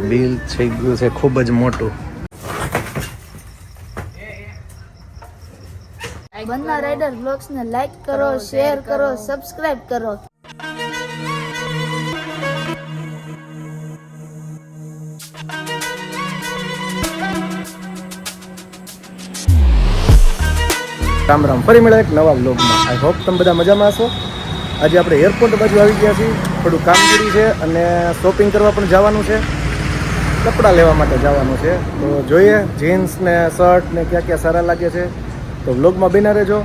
Bill થઈ ગયું છે ખૂબ જ મોટું. બંના રાઇડર બ્લોગ્સ ને લાઈક કરો, શેર કરો, સબસ્ક્રાઇબ કરો. રામ રામ, ફરી મળ્યા એક નવા વ્લોગમાં. આઈ હોપ તમે બધા મજામાં હશો. આજે આપણે એરપોર્ટ બાજુ આવી ગયા છીએ. થોડું કામગીરી છે અને શોપિંગ કરવા પણ જવાનું છે, કપડાં લેવા માટે જવાનું છે. તો જોઈએ જીન્સ ને શર્ટ ને ક્યાં ક્યાં સારા લાગે છે. તો વ્લોગમાં બન્યા રહેજો.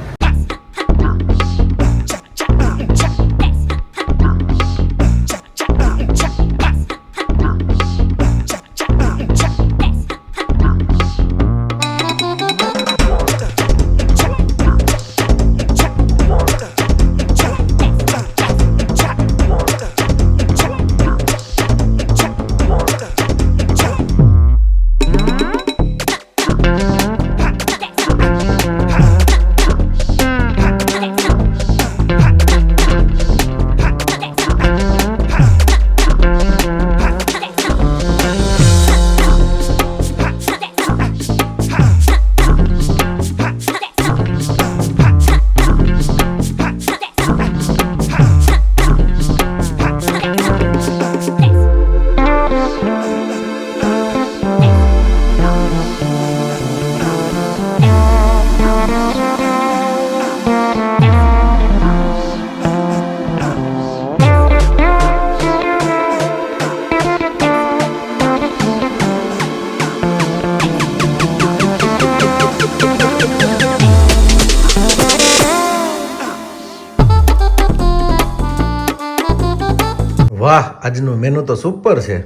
વાહ, આજનું મેનુ તો સુપર છે.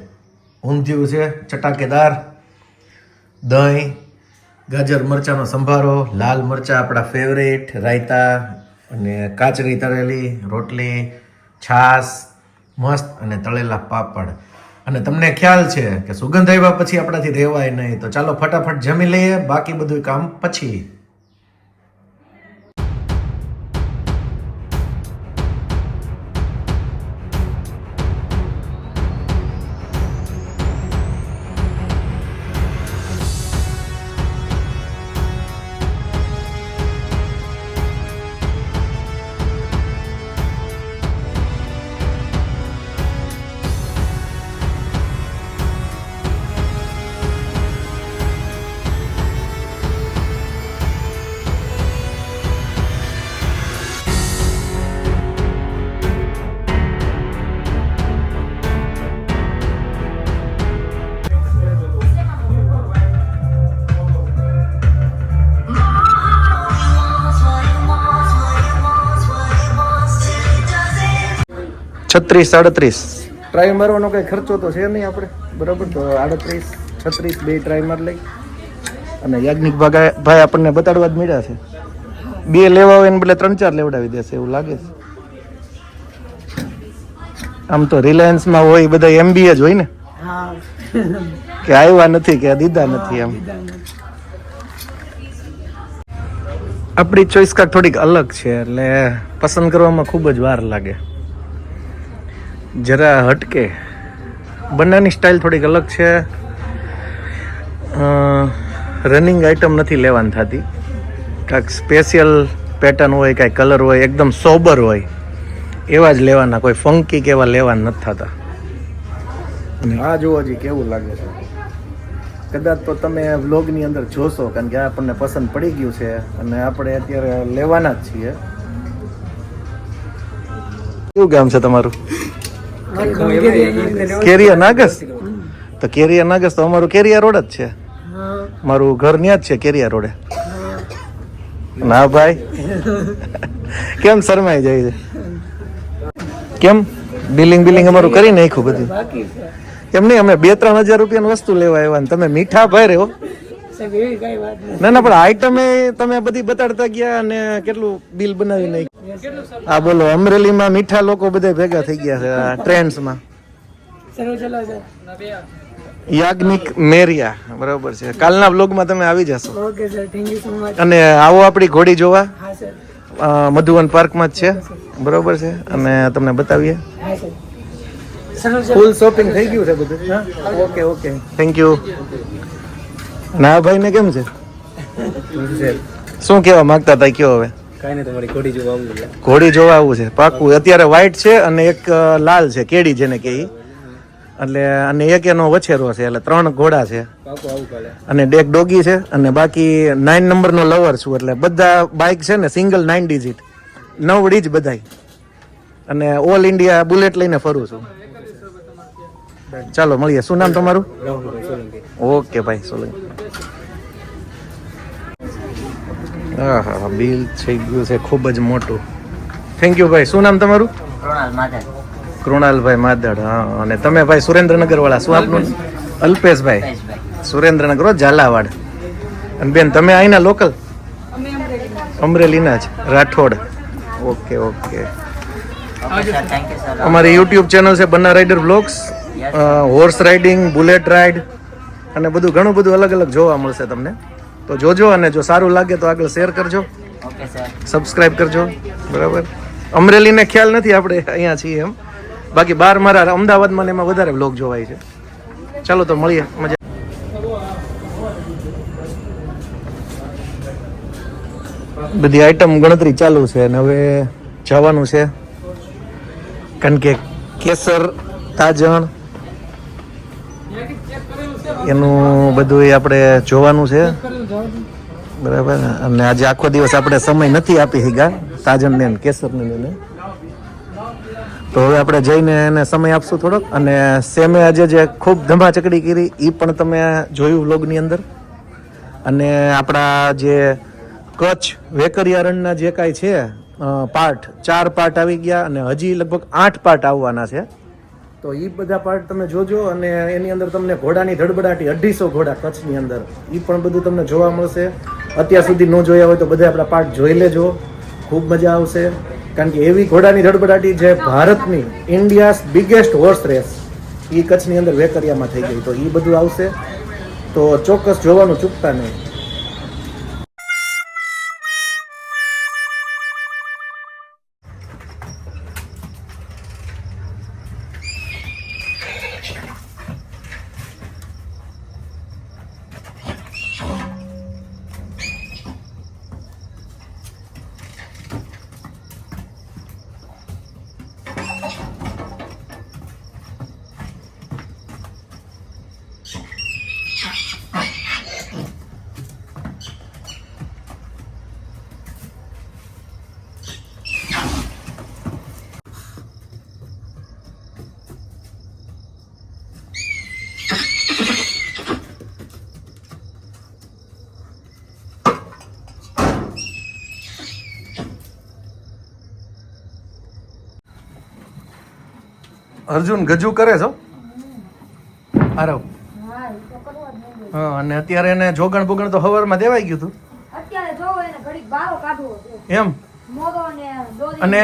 ઊંધિયું છે ચટાકેદાર, દહીં, ગાજર મરચાંનો સંભારો, લાલ મરચાં આપણા ફેવરેટ, રાયતા અને કાચરી તળેલી, રોટલી, છાશ મસ્ત અને તળેલા પાપડ. અને તમને ખ્યાલ છે કે સુગંધ આવ્યા પછી આપણાથી રહેવાય નહીં. તો ચાલો ફટાફટ જમી લઈએ, બાકી બધું કામ પછી. છત્રીસ 38 ટ્રાય મારવાનો કઈ ખર્ચો તો છે નહીં આપણે, બરાબર. તો 38 36 બે ટ્રાય માર લઈ. અને યાજ્ઞિક ભાઈ આપણને બતાડવા જ મળ્યા છે. બે લેવા હોય ને બદલે 3-4 લેવડાવી દેશે એવું લાગે છે. આમ તો રિલાયન્સમાં હોય બધા MBA જ હોય ને, કે આવ્યા નથી કે દીધા નથી. એમ આપણી ચોઈસ કાંઈક થોડીક અલગ છે એટલે પસંદ કરવામાં ખૂબ જ વાર લાગે, જરા હટકે. બંનેની સ્ટાઇલ થોડીક અલગ છે. રનિંગ આઇટમ નથી લેવાની થતી, કાંઈક સ્પેશિયલ પેટર્ન હોય, કાંઈ કલર હોય, એકદમ સોબર હોય એવા જ લેવાના. કોઈ ફંકી કે એવા લેવાના નથી થતા. અને આ જુઓ હજી કેવું લાગે છે. કદાચ તો તમે વ્લોગની અંદર જોશો, કારણ કે આ આપણને પસંદ પડી ગયું છે અને આપણે અત્યારે લેવાના જ છીએ. કેવું ગામ છે તમારું? કેરિયા નાગસ. તો કેરિયા નાગસ તો અમારું કેરિયા રોડ જ છે. મારું ઘર ત્યાં જ છે કેરિયા રોડે. ના ભાઈ, કેમ શરમાઈ જાય છે? કેમ બિલિંગ અમારું કરી નાખ્યું બધું? એમ નહીં, અમે 2-3 હજાર રૂપિયાની વસ્તુ લેવા આવ્યા ને તમે મીઠા ભાઈ રહ્યો. ના ના, પણ આઈટમે તમે બધી બતાડતા ગયા અને કેટલું બિલ બનાવી નાખ્યું. હા બોલો, અમરેલીમાં મીઠા લોકો બધા ભેગા થઈ ગયા છે ટ્રેન્ડ્સમાં. યાજ્ઞિક મેરિયા, બરાબર છે. કાલના વ્લોગમાં તમે આવી જશો. Okay sir, thank you so much. અને આવો આપણી ઘોડી જોવા. હા સર. મધુવન પાર્કમાં જ છે, બરાબર છે. અને તમને બતાવીએ. ફૂલ શોપિંગ થઈ ગયું છે બધું. હા ઓકે ઓકે થેન્ક યુ. ના ભાઈ ને કેમ છે? શું કહેવા માંગતા હતા કયો હવે? કાંઈ નહીં, તમારી ઘોડી જોવા આવું છે. ઘોડી જોવા આવું છે પાકું. અત્યારે વ્હાઈટ છે અને એક લાલ છે, કેડી જેને કહે ઈ. એટલે અને એક એનો વછેરો છે, એટલે 3 ઘોડા છે પાકું આવું કાલે. અને એક ડોગી છે અને બાકી 9 નંબરનો લવર છું. એટલે બધા બાઇક છે ને સિંગલ 9 ડિજિટ 9 જ બધાય. અને ઓલ ઇન્ડિયા બુલેટ લઈને ફરું છું. ચાલો મળીએ. શું નામ તમારું? રાહુલભાઈ સોલંકી. ઓકે ભાઈ સોલંકી. હા હા બિલ થઈ ગયું છે ખૂબ જ મોટું. થેન્ક યુ ભાઈ. શું નામ તમારું? કૃણાલભાઈ માદડ. હા અને તમે ભાઈ સુરેન્દ્રનગર વાળા? શું આપનું? અલ્પેશભાઈ સુરેન્દ્રનગર ઝાલાવાડ. અને બેન તમે અહીંના લોકલ? અમરેલીના જ રાઠોડ. Okay okay. અમારી યુટ્યુબ ચેનલ છે Banna rider blogs. Horse riding, Bullet ride અને બધું ઘણું બધું અલગ અલગ જોવા મળશે તમને. તો જોજો અને જો સારું લાગે તો આગળ શેર કરજો, સબસ્ક્રાઇબ કરજો. બરાબર. અમરેલીને ખ્યાલ નથી, આપણે અહીંયા છીએ એમ. બાકી બહાર મારા અમદાવાદમાં ને એમાં વધારે બ્લોગ જોવાય છે. ચાલો તો મળીએ. મજા. બધી આઈટમ ગણતરી ચાલુ છે અને હવે જવાનું છે કારણ કે કેસર તાજણ એનું બધું આપણે જોવાનું છે. બરાબર. અને આજે આખો દિવસ આપણે સમય નથી આપી શક્યા તાજણને ને કેસરને ને, તો હવે આપણે જઈને એને સમય આપશું થોડોક. અને સેમે આજે જે ખૂબ ધમાચકડી કરી એ પણ તમે જોયું વ્લોગની અંદર. અને આપણા જે કચ્છ વેકરિયા રણના જે કાંઈ છે પાર્ટ 4 પાર્ટ આવી ગયા અને હજી લગભગ 8 પાર્ટ આવવાના છે. તો એ બધા પાર્ટ તમે જોજો. અને એની અંદર તમને ઘોડાની ધડબડાટી 250 ઘોડા કચ્છની અંદર એ પણ બધું તમને જોવા મળશે. અત્યાર સુધી ન જોયા હોય તો બધા આપણા પાર્ટ જોઈ લેજો, ખૂબ મજા આવશે. કારણ કે એવી ઘોડાની ધડબડાટી જે ભારતની ઇન્ડિયાઝ બિગેસ્ટ હોર્સ રેસ એ કચ્છની અંદર વેકરિયામાં થઈ ગઈ. તો એ બધું આવશે તો ચોક્કસ જોવાનું ચૂકતા નહીં. અર્જુન ગજુ કરે છો આરવ? હા. અને અત્યારે એને જોગણ બોગણ તો હવારમાં દેવાઈ ગયું હતું એમ. અને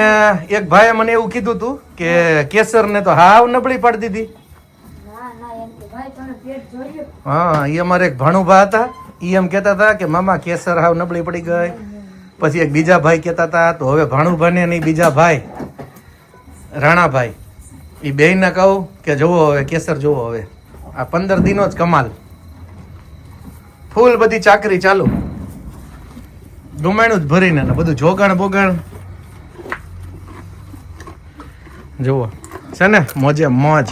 એક ભાઈએ મને એવું કીધું હતું કે કેસર ને તો હાવ નબળી પાડી દીધી. હા એ અમારે એક ભાણુભા હતા, એ એમ કહેતા હતા કે મામા કેસર હાવ નબળી પડી ગઈ. પછી એક બીજા ભાઈ કહેતા હતા. તો હવે ભાણુભા ને નહીં બીજા ભાઈ રાણાભાઈ એ બેયને કહું કે જોવો હવે કેસર જોવો. હવે આ 15 દિનો જ કમાલ, ફૂલ બધી ચાકરી ચાલુ, ડુમાણું જ ભરીને બધું જોગાણ બોગાણ જોવો છે ને, મોજે મોજ.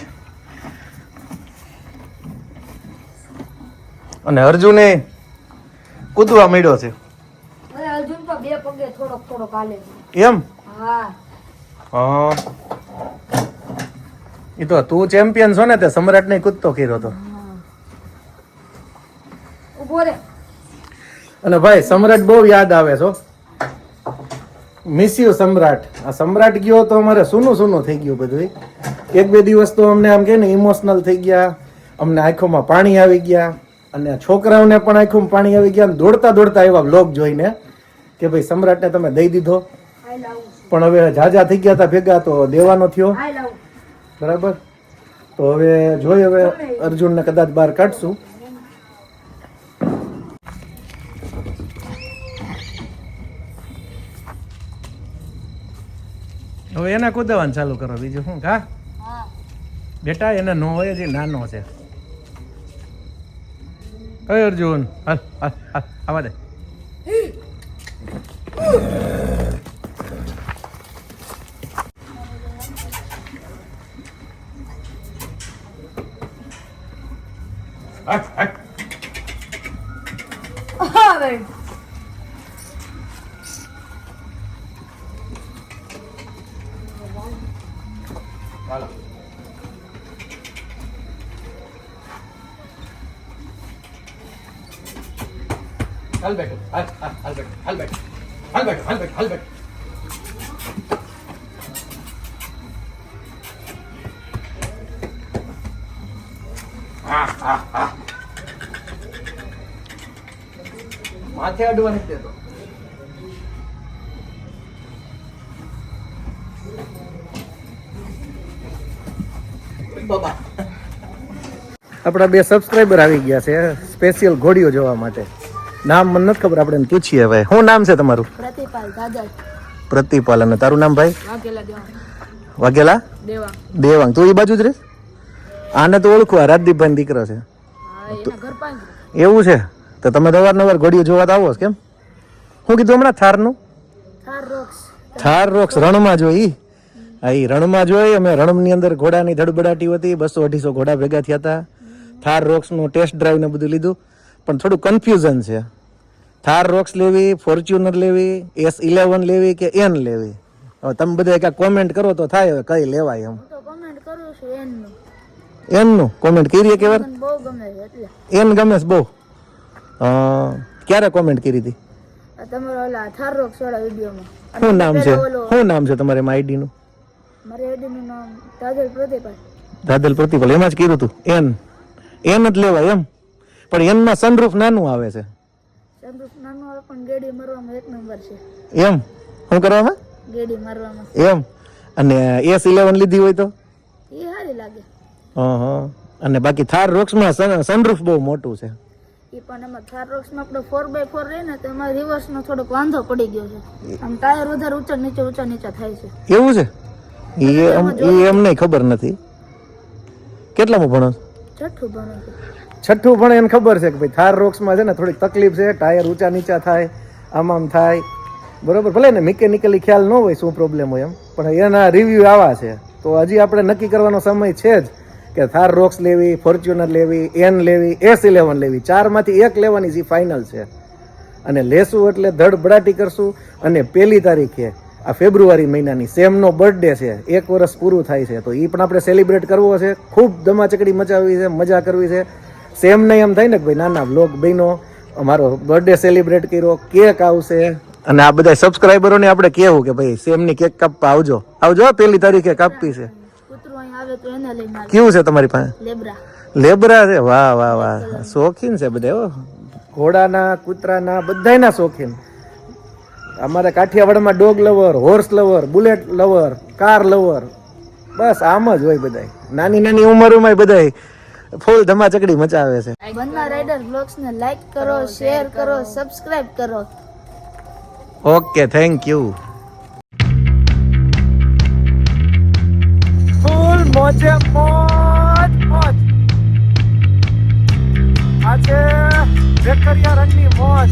અને અર્જુને કૂદવા મળ્યો છે અર્જુન તો 2 પગે થોડોક હાલે એમ. હા એ તો તું ચેમ્પિયન છો ને, તે સમ્રાટ ને કૂદતો કર્યો હતો. ઉભો રે. અને ભાઈ સમ્રાટ બહુ યાદ આવે છો. મિસ યુ સમ્રાટ. આ સમ્રાટ ગયો તો અમારે સૂનું થઈ ગયું બધું. 1-2 દિવસ તો અમને આમ કે ને ઇમોશનલ થઈ ગયા, અમને આંખોમાં પાણી આવી ગયા અને છોકરાઓને પણ આંખોમાં પાણી આવી ગયા. દોડતા આવ્યા વ્લોગ જોઈને કે ભાઈ સમ્રાટને તમે દઈ દીધો. પણ હવે જાજા થઈ ગયા હતા ભેગા તો દેવાનો થયો. બરાબર. તો હવે જોઈ, હવે અર્જુનને કદાચ બહાર કાઢશું. હવે એને કૂદવાનું ચાલુ કરો, બીજું શું? કા બેટા એને નો હોય જે નાનો છે. અય અર્જુન હાલ હાલ હાલ આવા દે. હાલ બેઠો હાલ હાલ હાલ બેઠો હાલ બેઠો હાલ બેઠો હાલ બેઠો હાલ બેઠો. માથે અડવા નથી દેતો. બાબા આપણા 2 સબસ્ક્રાઇબર આવી ગયા છે સ્પેશિયલ ઘોડીઓ જોવા માટે. નામ મને નથી ખબર, આપણે એને પૂછીએ. ભાઈ શું નામ છે તમારું? પ્રતિપાલ દાદા. પ્રતિપાલ. અને તારું નામ ભાઈ? વાઘેલા દેવાંગ. વાઘેલા દેવાંગ. દેવાંગ. તું એ બાજુ જ રે? આને તો ઓળખું, આ રાજદીપભાઈ દીકરો છે. હા, એના ઘર પાસે. એવું છે? તો તમે અવારનવાર ઘોડીઓ જોવા તો આવો છો કેમ? શું કીધું હમણાં? થારનું? થાર રોક્સ. થાર રોક્સ રણમાં જોઈ. હા, એ રણમાં જોઈ. અમે રણની અંદર ઘોડાની ધડબડાટી હતી. 200-250 ઘોડા ભેગા થયા હતા. થાર રોક્સનું ટેસ્ટ ડ્રાઈવ ને બધું લીધું. પણ થોડું કન્ફ્યુઝન છે. થાર રોક્સ લેવી, ફોર્ચ્યુનર લેવી, S11 લેવી કે N લેવી? હવે તમે બધા ક્યાંક કોમેન્ટ કરો તો થાય હવે કઈ લેવાય એમ. હું તો કોમેન્ટ કરું છું એનનું. એનનું કોમેન્ટ કરી કે વાર? મને બહુ ગમે છે એટલે. એન ગમે છે બહુ. ક્યારે કોમેન્ટ કરી હતી? આ તમારો ઓલા થાર રોક્સ વાળા વિડીયોમાં. શું નામ છે? શું નામ છે તમારે આઈડી નું? મારી આઈડીનું નામ દાદલ પ્રતિપાલ. દાદલ પ્રતિપાલ. એમાં જ કીધું તું એન જ લેવાય એમ. પણ એનમાં સનરૂફ નાનું આવે છે. સનરૂફ નાનું આવે પણ ગેડી મારવામાં 1 નંબર છે. એમ શું કરવામાં? ગેડી મારવામાં. એમ. અને S11 લીધી હોય તો? એ સારી લાગે. અને બાકી થાર રોક્સમાં સનરૂફ બહુ મોટું છે. એ પણ એમાં થાર રોક્સમાં આપણો 4x4 રહે ને તો એમાં રિવર્સનો થોડોક વાંધો પડી ગયો છે. આમ ટાયર વધારે ઊંચા નીચે થાય છે. એવું છે? એ એમ નહીં ખબર નથી. કેટલામાં ભણો? છઠ્ઠું ભણું છું. છઠ્ઠું ભણે એને ખબર છે કે ભાઈ થાર રોક્સમાં છે ને થોડીક તકલીફ છે, ટાયર ઊંચા નીચા થાય, આમ થાય. બરોબર, ભલે ને મિકેનિકલી ખ્યાલ ન હોય શું પ્રોબ્લેમ હોય એમ, પણ એના રિવ્યુ આવા છે. તો હજી આપણે નક્કી કરવાનો સમય છે જ કે થાર રોક્સ લેવી, ફોર્ચ્યુનર લેવી, N લેવી, S11 લેવી. 4માંથી 1 લેવાની જે ફાઇનલ છે. અને લેશું એટલે ધડબડાટી કરશું. અને 1 તારીખે આ ફેબ્રુઆરી મહિનાની સેમનો બર્થડે છે, 1 વર્ષ પૂરું થાય છે. તો એ પણ આપણે સેલિબ્રેટ કરવો છે. ખૂબ ધમાચકડી મચાવવી છે, મજા કરવી છે. સેમને એમ થાય ને કે ભાઈ નાના વ્લોગ બન્યો, અમારો બર્થડે સેલિબ્રેટ કર્યો, કેક આવશે. અને આ બધા સબસ્ક્રાઇબરોને આપણે કહેવું કે ભાઈ સેમની કેક કાપવા આવજો. 1 તારીખે કાપવી છે. કૂતરું અહીં આવે તો એને લઈને આવે. કેવું છે તમારી પાસે? લેબ્રા. લેબ્રા છે? વાહ વાહ વાહ, શોખીન છે બધા હો. ઘોડાના, કૂતરાના, બધાયના શોખીન. અમારે કાઠિયાવાડમાં dog lover, horse lover, Bullet lover, car lover, બસ આમ જ હોય બધાય. નાની નાની ઉંમરોમાં બધાય ફૂલ ધમાચકડી મચાવે છે. બંના રાઇડર બ્લોગ્સ ને લાઈક કરો, શેર કરો, સબસ્ક્રાઇબ કરો. Okay, thank you. ફૂલ મોજે મોજ. આજે વેકરિયા રંગની મોજ.